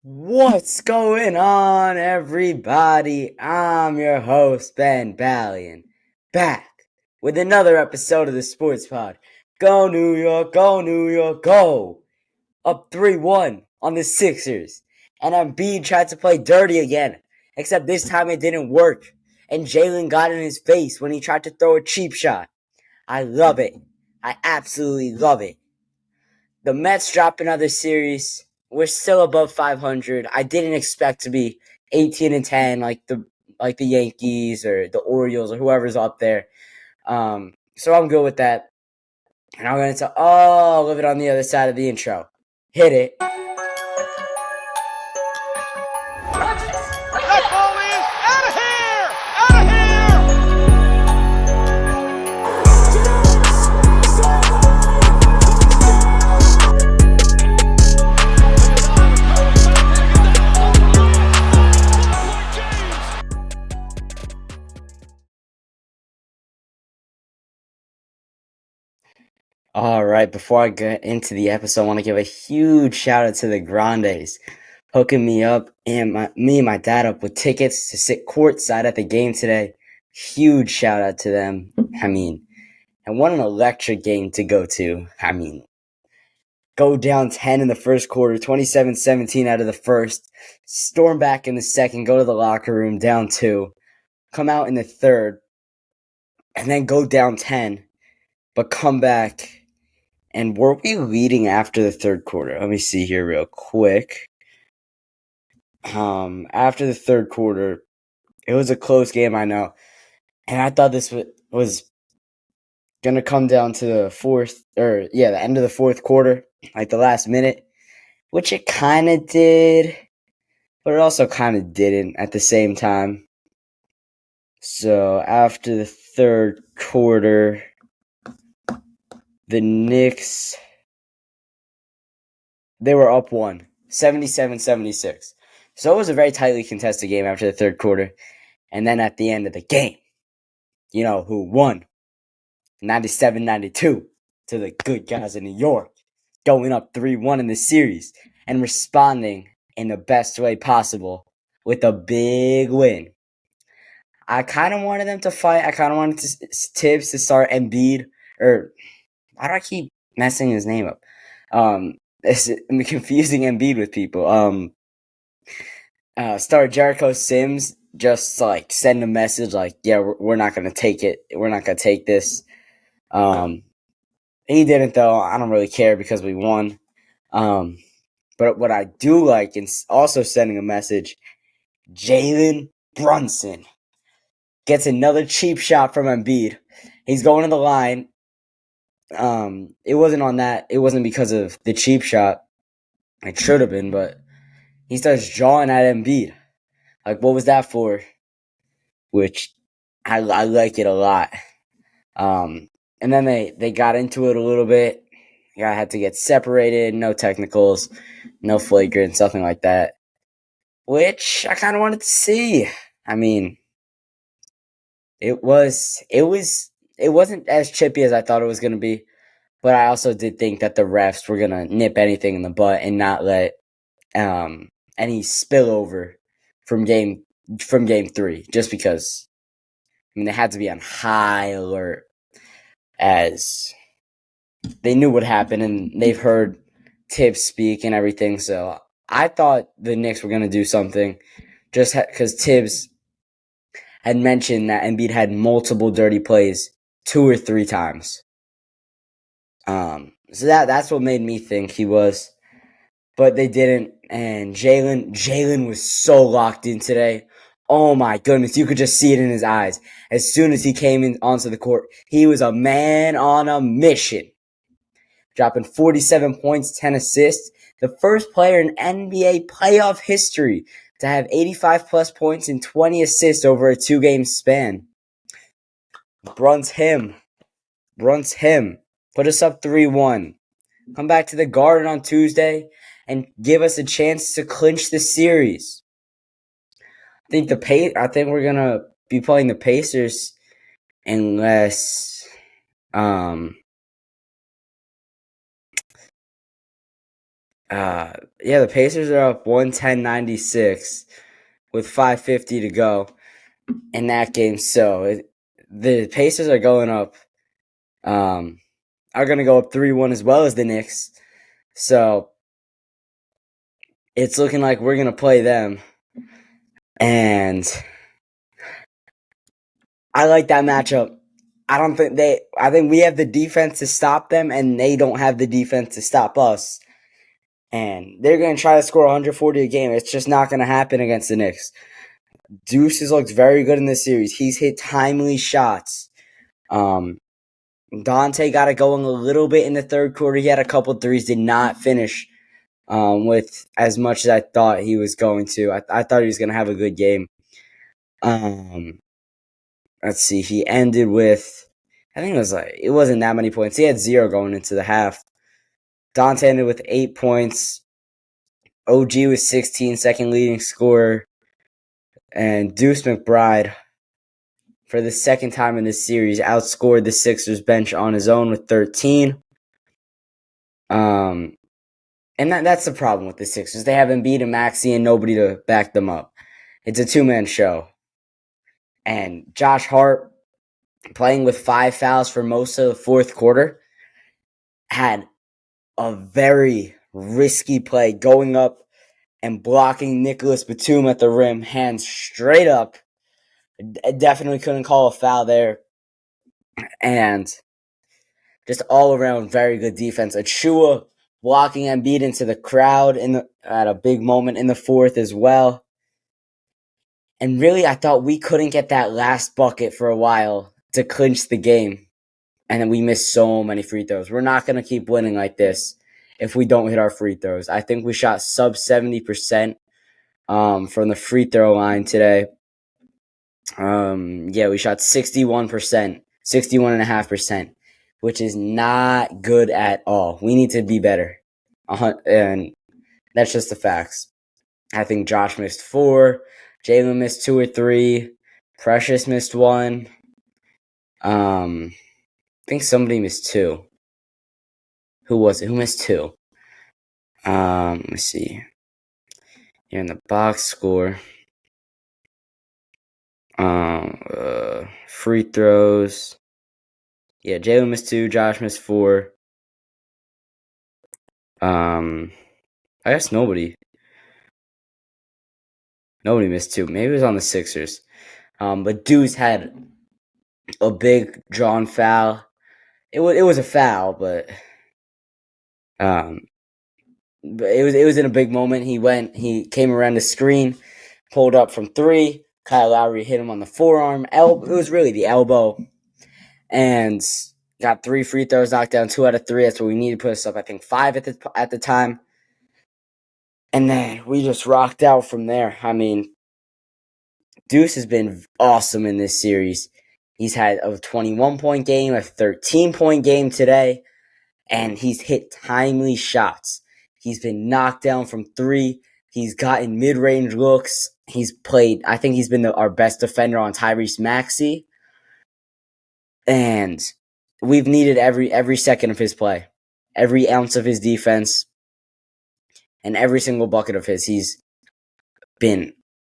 What's going on, everybody? I'm your host, Ben Ballion, back with another episode of the Sports Pod. Go New York, go New York, go! Up 3-1 on the Sixers. And Embiid tried to play dirty again, except this time it didn't work. And Jalen got in his face when he tried to throw a cheap shot. I love it. I absolutely love it. The Mets drop another series. We're still above 500. I didn't expect to be 18-10 like the Yankees or the Orioles or whoever's up there. So I'm good with that. And I'm going to live it on the other side of the intro. Hit it. That ball is out of here! Out of All right, before I get into the episode, I want to give a huge shout out to the Grandes, hooking me up and me and my dad up with tickets to sit courtside at the game today. Huge shout out to them. And what an electric game to go to. Go down 10 in the first quarter, 27-17 out of the first, storm back in the second, go to the locker room, down 2, come out in the third, and then go down 10, but come back. And were we leading after the third quarter? Let me see here real quick. After the third quarter, it was a close game, I know. And I thought this was going to come down to the end of the fourth quarter, like the last minute, which it kind of did, but it also kind of didn't at the same time. So after the third quarter, the Knicks, they were up 1, 77-76. So it was a very tightly contested game after the third quarter. And then at the end of the game, you know who won? 97-92 to the good guys in New York, going up 3-1 in the series and responding in the best way possible with a big win. I kind of wanted them to fight. I kind of wanted Tibbs to start Embiid, or why do I keep messing his name up? I'm confusing Embiid with people. Start Jericho Sims, just like send a message like, yeah, we're not gonna take it. We're not gonna take this. He didn't though. I don't really care because we won. But what I do like, and also sending a message, Jalen Brunson gets another cheap shot from Embiid. He's going to the line. It wasn't on that. It wasn't because of the cheap shot. It should have been, but he starts drawing at Embiid. Like, what was that for? Which I like it a lot. And then they got into it a little bit. Yeah, I had to get separated. No technicals, no flagrant, something like that. Which I kind of wanted to see. I mean, it wasn't as chippy as I thought it was going to be. But I also did think that the refs were going to nip anything in the butt and not let any spillover from game 3, just because they had to be on high alert as they knew what happened and they've heard Tibbs speak and everything. So I thought the Knicks were going to do something just because Tibbs had mentioned that Embiid had multiple dirty plays 2 or 3 times. So that's what made me think he was. But they didn't, and Jalen was so locked in today. Oh my goodness, you could just see it in his eyes. As soon as he came in onto the court, he was a man on a mission. Dropping 47 points, 10 assists. The first player in NBA playoff history to have 85 plus points and 20 assists over a 2-game span. Brun's him. Put us up 3-1. Come back to the Garden on Tuesday and give us a chance to clinch the series. I think we're gonna be playing the Pacers unless Yeah, the Pacers are up 110-96 with 5:50 to go in that game. So the Pacers are going up. Are going to go up 3-1 as well as the Knicks. So it's looking like we're going to play them. And I like that matchup. I think we have the defense to stop them, and they don't have the defense to stop us. And they're going to try to score 140 a game. It's just not going to happen against the Knicks. Deuce has looked very good in this series. He's hit timely shots. Dante got it going a little bit in the third quarter. He had a couple threes, did not finish with as much as I thought he was going to. I thought he was going to have a good game. Let's see. He ended with, I think it wasn't that many points. He had 0 going into the half. Dante ended with 8 points. OG was 16, second leading scorer. And Deuce McBride, for the second time in this series, outscored the Sixers bench on his own with 13. And that's the problem with the Sixers. They have Embiid and Maxey and nobody to back them up. It's a two-man show. And Josh Hart, playing with 5 fouls for most of the fourth quarter, had a very risky play going up and blocking Nicholas Batum at the rim, hands straight up. Definitely couldn't call a foul there. And just all around very good defense. Achua blocking Embiid into the crowd at a big moment in the fourth as well. And really, I thought we couldn't get that last bucket for a while to clinch the game. And then we missed so many free throws. We're not going to keep winning like this if we don't hit our free throws. I think we shot sub 70% from the free throw line today. We shot 61%, 61.5%, which is not good at all. We need to be better. And that's just the facts. I think Josh missed 4. Jalen missed 2 or 3. Precious missed 1. I think somebody missed 2. Who was it? Who missed 2? Let's see. Here in the box score. Free throws. Yeah, Jalen missed 2. Josh missed 4. I guess nobody missed 2. Maybe it was on the Sixers. But Deuce had a big drawn foul. It was a foul, but it was in a big moment. He came around the screen, pulled up from 3. Kyle Lowry hit him on the forearm. It was really the elbow, and got 3 free throws, knocked down 2 out of 3. That's what we needed. Put us up, I think 5 at the time, and then we just rocked out from there. I mean, Deuce has been awesome in this series. He's had a 21-point game, a 13-point game today, and he's hit timely shots. He's been knocked down from 3. He's gotten mid-range looks. I think he's been our best defender on Tyrese Maxey. And we've needed every second of his play, every ounce of his defense, and every single bucket of his. He's been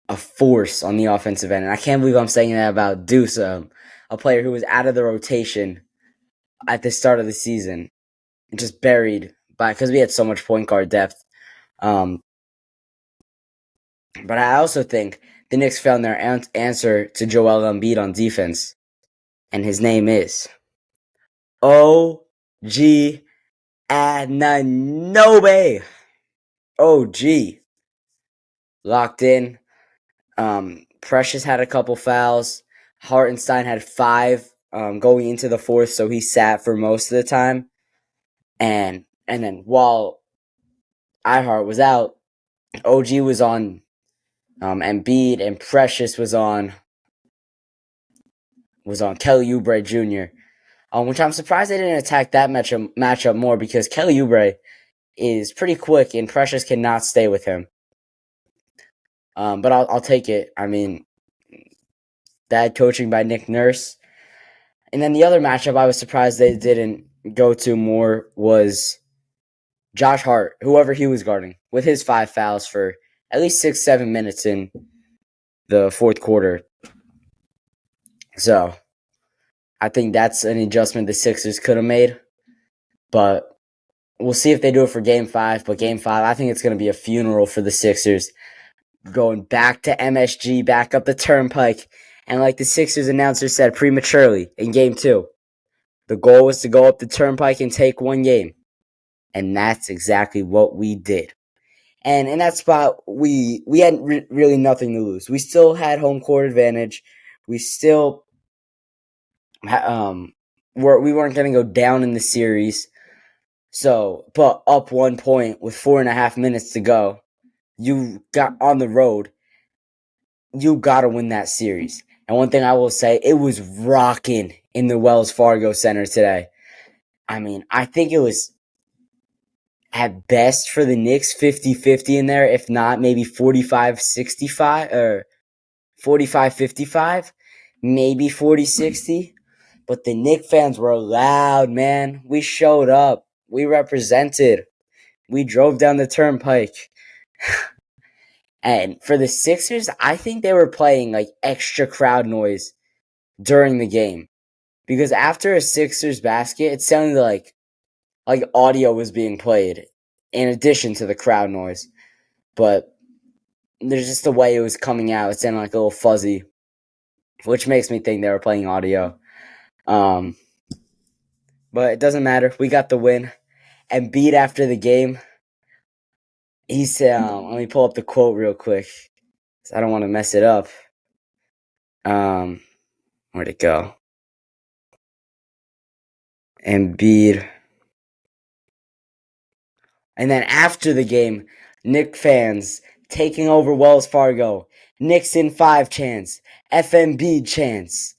a force on the offensive end. And I can't believe I'm saying that about Deuce, a player who was out of the rotation at the start of the season, just buried because we had so much point guard depth. But I also think the Knicks found their answer to Joel Embiid on defense, and his name is OG Anunoby. OG locked in. Precious had a couple fouls. Hartenstein had 5 going into the fourth, so he sat for most of the time. And then while Ihart was out, OG was on Embiid, and Precious was on Kelly Oubre Jr., which I'm surprised they didn't attack that matchup more, because Kelly Oubre is pretty quick and Precious cannot stay with him. But I'll take it. I mean, bad coaching by Nick Nurse. And then the other matchup I was surprised they didn't go to more was Josh Hart, whoever he was guarding, with his 5 fouls for at least 6-7 minutes in the fourth quarter. So I think that's an adjustment the Sixers could have made. But we'll see if they do it for Game 5. But Game 5, I think it's going to be a funeral for the Sixers. Going back to MSG, back up the turnpike. And like the Sixers announcer said prematurely in Game 2, the goal was to go up the turnpike and take one game. And that's exactly what we did. And in that spot, we had really nothing to lose. We still had home court advantage. We still we weren't going to go down in the series. So, but up 1 point with 4.5 minutes to go, you got on the road. You got to win that series. And one thing I will say, it was rocking in the Wells Fargo Center today. I mean, I think it was at best for the Knicks 50-50 in there, if not maybe 45-65 or 45-55, maybe 40-60. But the Knicks fans were loud, man. We showed up. We represented. We drove down the turnpike. And for the Sixers, I think they were playing like extra crowd noise during the game. Because after a Sixers basket, it sounded like audio was being played in addition to the crowd noise. But there's just the way it was coming out. It sounded like a little fuzzy, which makes me think they were playing audio. But it doesn't matter. We got the win. And Embiid after the game, he said, let me pull up the quote real quick. I don't want to mess it up. Where'd it go? Embiid. And then after the game, Knicks fans taking over Wells Fargo. Knicks in 5 chants. FMB chants.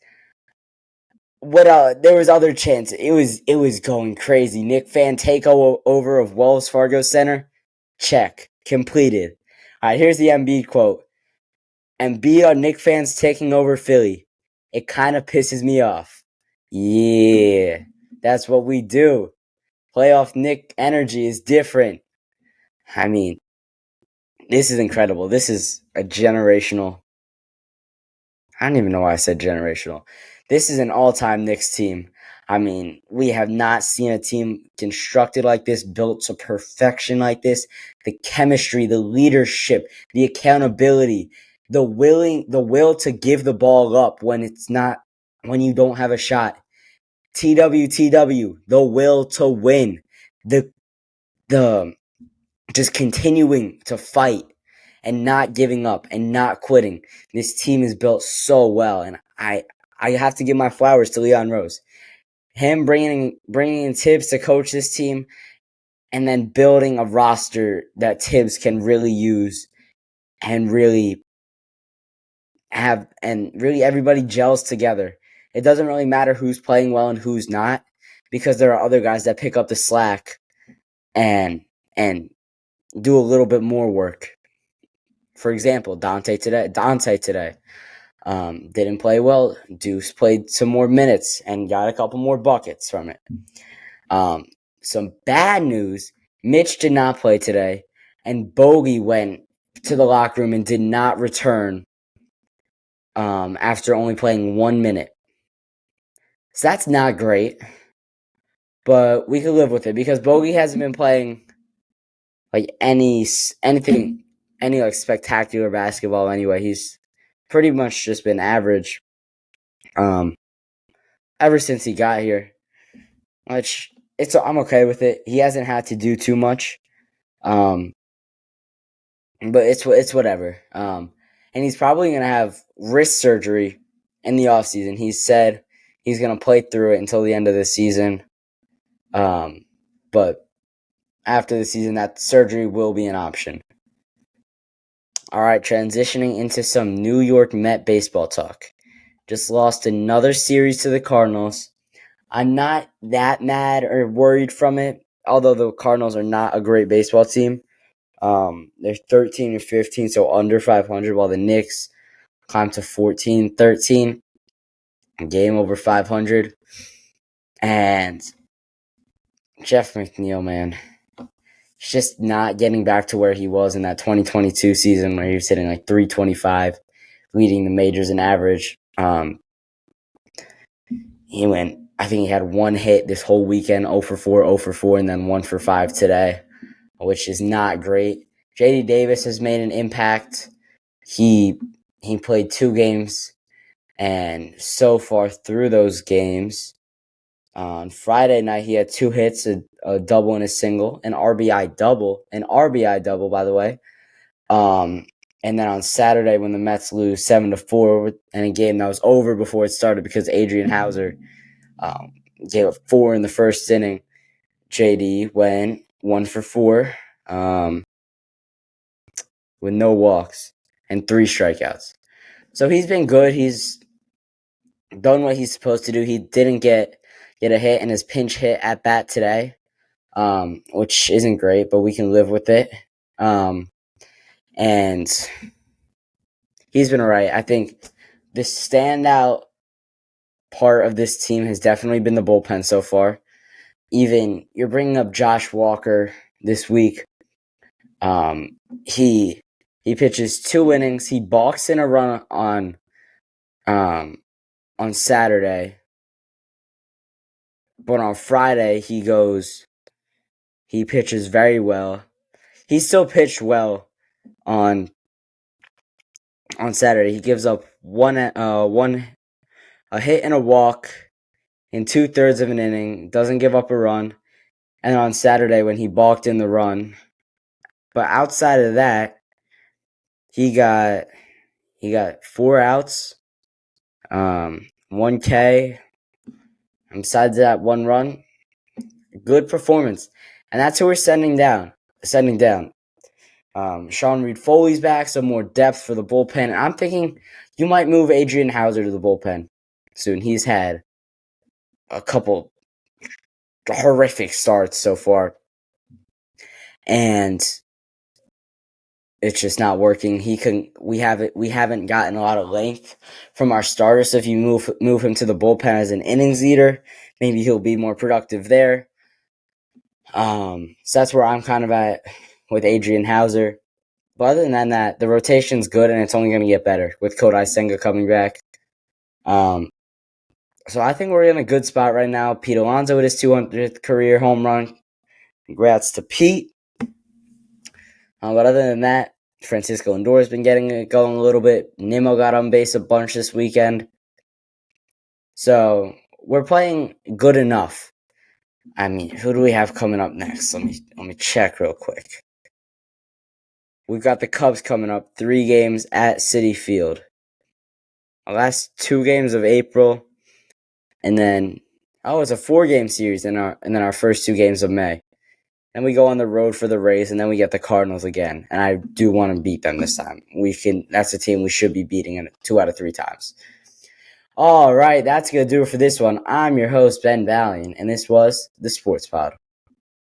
There was other chants. It was going crazy. Knicks fan takeover of Wells Fargo Center. Check. Completed. Alright, here's the Embiid quote. Embiid on Knicks fans taking over Philly. It kind of pisses me off. Yeah. That's what we do. Playoff Knicks energy is different. I mean, this is incredible. This is a generational. I don't even know why I said generational. This is an all-time Knicks team. I mean, we have not seen a team constructed like this, built to perfection like this. The chemistry, the leadership, the accountability, the will to give the ball up when you don't have a shot. TWTW, the will to win. The just continuing to fight and not giving up and not quitting. This team is built so well, and I have to give my flowers to Leon Rose. Him bringing in Tibbs to coach this team, and then building a roster that Tibbs can really use and really have, and really everybody gels together. It doesn't really matter who's playing well and who's not, because there are other guys that pick up the slack and do a little bit more work. For example, Dante today didn't play well. Deuce played some more minutes and got a couple more buckets from it. Some bad news, Mitch did not play today, and Bogey went to the locker room and did not return after only playing 1 minute. So that's not great, but we can live with it because Bogey hasn't been playing like any like spectacular basketball anyway. He's pretty much just been average ever since he got here. Which I'm okay with it. He hasn't had to do too much. But it's whatever. And he's probably gonna have wrist surgery in the offseason. He said he's gonna play through it until the end of the season. But after the season, that surgery will be an option. All right, transitioning into some New York Met baseball talk. Just lost another series to the Cardinals. I'm not that mad or worried from it, although the Cardinals are not a great baseball team. They're 13-15, so under 500, while the Knicks climbed to 14-13, game over 500. And Jeff McNeil, man, He's just not getting back to where he was in that 2022 season where he was hitting like 325, leading the majors in average. I think he had one hit this whole weekend, 0 for 4, 0 for 4, and then 1 for 5 today, which is not great. J.D. Davis has made an impact. He played 2 games, and so far through those games, on Friday night he had 2 hits, a double and a single, an RBI double, by the way. And then on Saturday when the Mets lose 7-4 in a game that was over before it started because Adrian Hauser gave up 4 in the first inning, JD went 1 for 4 with no walks and 3 strikeouts. So he's been good. He's done what he's supposed to do. He didn't get a hit in his pinch hit at bat today, which isn't great, but we can live with it. And he's been all right. I think the standout part of this team has definitely been the bullpen so far. Even you're bringing up Josh Walker this week. He pitches 2 innings. He balks in a run on Saturday, but on Friday he pitches very well. He still pitched well on Saturday. He gives up a hit and a walk in 2/3 of an inning. Doesn't give up a run. And on Saturday when he balked in the run, but outside of that, he got 4 outs, 1 K. And besides that, 1 run. Good performance, and that's who we're sending down. Sean Reed-Foley's back, some more depth for the bullpen. And I'm thinking you might move Adrian Hauser to the bullpen soon. He's had a couple horrific starts so far, and it's just not working. We haven't gotten a lot of length from our starters. So if you move him to the bullpen as an innings eater, maybe he'll be more productive there. So that's where I'm kind of at with Adrian Hauser. But other than that, the rotation's good, and it's only going to get better with Kodai Senga coming back. So I think we're in a good spot right now. Pete Alonso with his 200th career home run. Congrats to Pete. But other than that, Francisco Lindor's been getting it going a little bit. Nimmo got on base a bunch this weekend. So we're playing good enough. I mean, who do we have coming up next? Let me check real quick. We've got the Cubs coming up, 3 games at Citi Field. Our last 2 games of April, and then it's a 4-game series and then our first 2 games of May. Then we go on the road for the Rays, and then we get the Cardinals again. And I do want to beat them this time. That's a team we should be beating 2 out of 3 times. All right, that's going to do it for this one. I'm your host, Ben Valiant, and this was the Sports Pod.